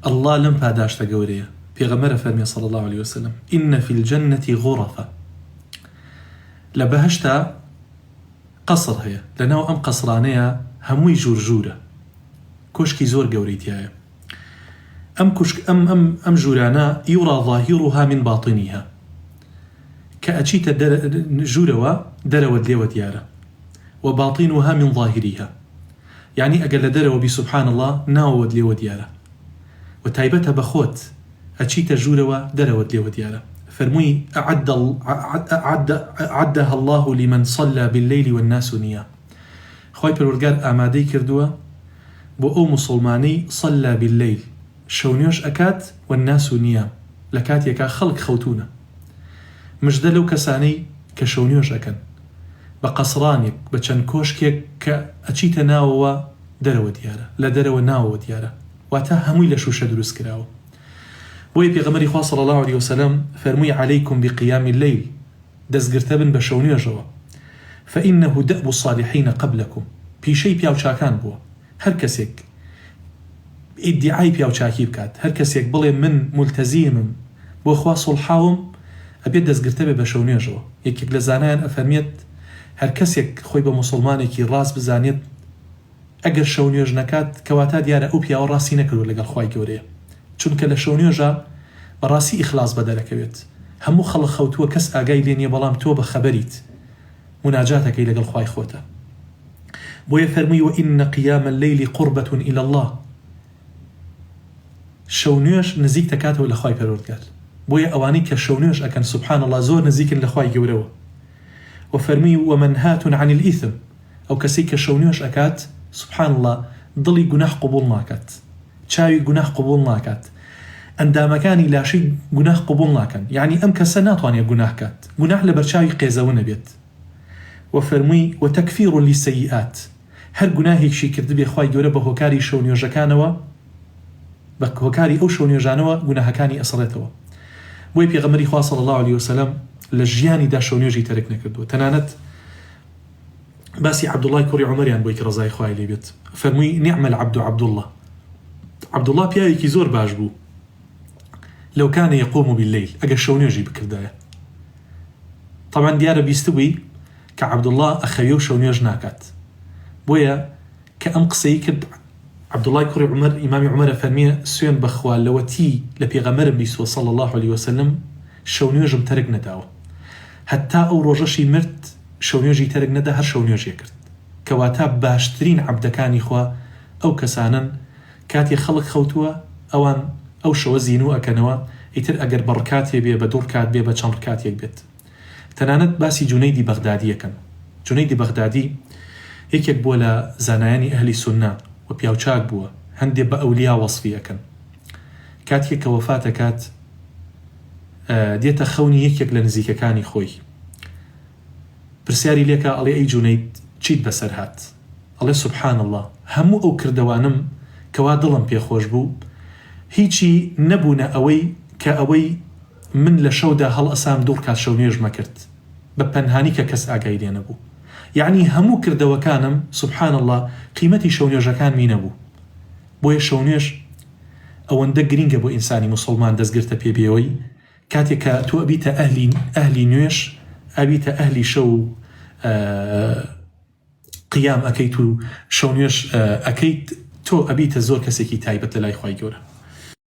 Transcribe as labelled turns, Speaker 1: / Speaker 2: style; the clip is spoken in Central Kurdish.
Speaker 1: الله لم پاداشتە گەورەیە. پێغەمبەر فەرمی صلی الله عليه وسلم إن في الجنة غرفة، لە بەهەشتا قەسر هەیە، لەناو ئەم قەسرانەیە هەمووی ژوورژوورە، کۆشکی زۆر گەورەی تایە. ئەم ژوورانە یوڕا ظاهیڕها من باطنیها، کە ئەچیتە ژوورەوە دەرەوە لێوە دیارە، وباطنها من ظاهرها، يعني ئەگەر لە دەرەوە بی سبحان الله ناوەوە لێوە دیارە، و تایبەتە بەخۆت ئەچیتە ژوورەوە دەرەوە لێوە دیارە. فەرمووی أعدها الله لمن صلى بالليل والناس نيام، خوای پەروەردگار ئامادەی کردووە بۆ ئەو مسلمانەی صلى بالليل، شەونێژ ئەکات والناس نيام، لە کاتێکا خەڵک خەوتونە. مژدە لەو کەسانەی کە شەونێژ ئەکەن بە قەسرانێک بە چەند کۆشکێک کە ئەچیتە ناوەوە دەرەوە دیارە، لە دەرەوە ناوەوە دیارە، واتە هەمووی لە شوشە دروست کراوە. بۆیە پێغەمبەری خوا صلی الله عليه وسلم فەرمووی عەلەیکم بقیام الليل، دەستگرتە بن بە شەونێژەوە، فإنه دأب الصالحين قبلكم، پیشەی پیاوچاکان بووە. هەر کەسێک ئیدعای پیاوچاکی بکات، هەر کەسێک بڵێ من ملتەزیمم بۆ خوا سڵحاوم، ئەبێت دەستگرتە بێ بە شەونێژەوە. یەکێک لە زانایان ئەفەرمێت هەر کەسێک خۆی بە مسلمانێکی ڕاست بزانێت ئەگەر شەونێژ نەکات کەواتە دیارە ئەو پیاوە ڕاستی نەکردو لەگەڵ خوای گەورەیە، چونکە لە شەونێژە بەڕاستی ئیخلاص بەدەرەکەوێت. هەموو خەڵک خەوتووە، کەس ئاگای لێ نییە، بەڵام تۆ بە خەبەریت مناجاتەکەی لەگەڵ خوای خۆتە. بۆیە فەرمووی وإن قيام الليل قربة إلى الله، شەونێژ نزیک دەکاتەوە لە خوای پەروەردگار. بۆیە ئەوانەی کە شەونێژ ئەکەن سبحان الله زۆر نزیکن لە خوای گەورەوە. وفەرمووی ومنهات عن الإثم، ئەو کەسەی کە شەونێژ ئەکات سبحان الله دڵی گوناح قبول ناکات، چاوی گوناح قبول ناکات، ئەندامەکانی لاشی گوناح قبول ناکەن، یعنی ئەم کەسە ناتوانێت گوناح کات، گوناح لە بەرچاوی قێزەوە نەبێت. وفەرمووی وتەکفیر للسەیئات، هەر گوناهێکی کردبێ خوای گەورە بە هۆکاری شەونێژەکانەوە، بە هۆکاری ئەو شەونێژانەوە گوناهەکانی ئەسڕێتەوە. بۆی پێغەمبەری خوا صلی الله عليه وسلم لە ژیانیدا شەونێژی تەرک نەکردووە. تەنانەت باسی عەبدوڵڵای کوڕی عومەریان بۆی کە ڕەزای خوای لێ بێت، فەرمووی نعم العبد عەبدوڵڵە، عەبدوڵڵا پیاوێکی زۆر باش بوو، لەو کانە یەقوم بالليل، ئەگەر شەونێژی بکردایە. طبعا دیارە بیستبووی کە عەبدوڵڵا ئەخەوێ و شەونێژ ناکات. بۆیە کە ئەم قسەی کرد عەبدوڵڵای کوڕی عومەر، ئیمامی عومەرە فەرمیە سوێن بەخوا لەوەتی لە پێغەمبەرم بیستوە صلی الله عليه وسلم شەونێژم تەرک نەداوە، هەتا ئەو ڕۆژەشی مرد شەونێژی تەرک نەدا، هەر شەونێژی کرد. کەواتە باشترین عەبدەکانی خوا ئەو کەسانن کاتی خەڵک خەوتووە ئەوان ئەو شەوە زینوو ئەکەنەوە، ئیتر ئەگەر بە ڕکاتێ بێ، بە دوو ڕکات بێ، بە چەند ڕکاتێک بێت. تەنانەت باسی جونەیدی بەغدادی یەکەم. جونەیدی بەغدادی یەکێک بووە لە زانایانی ئەهلی سوننا و پیاوچاک بووە، هەندێک بە ئەولیا وەصفی ئەکەن. کاتێک کە وەفات ئەکات دێتە خەونی یەکێک لە نزیکەکانی خۆی، پرسیاری لێکە، ئەڵێ ئەی جونەید چیت بەسەر هات؟ ئەڵێ سبحان الله هەموو ئەو کردەوانم کەوا دڵم پێخۆش بوو هیچی نەبوونە ئەوەی کە ئەوەی من لە شەودا هەڵ ئەسام دوو ڕکات شەونێژ مەکرد بە پەنهانی کە کەس ئاگای لێ نەبوو. یعنی هەموو کردەوەکانم سبحان الله قیمەتی شەونێژەکان می نەبوو. بۆیە شەونێژ ئەوەندە گرینگە بۆ ئینسانی مسلمان دەستگرتە پێبێەوەی کاتێک کە تۆ ئەبیتە ئەهلی نوێش، ئەبیتە ئەهلی شەو قیام ئەکەیت و شەونێژ ئەکەیت، تۆ ئەبیتە زۆر کەسێکی تایبەت لە لای خوای گەورە.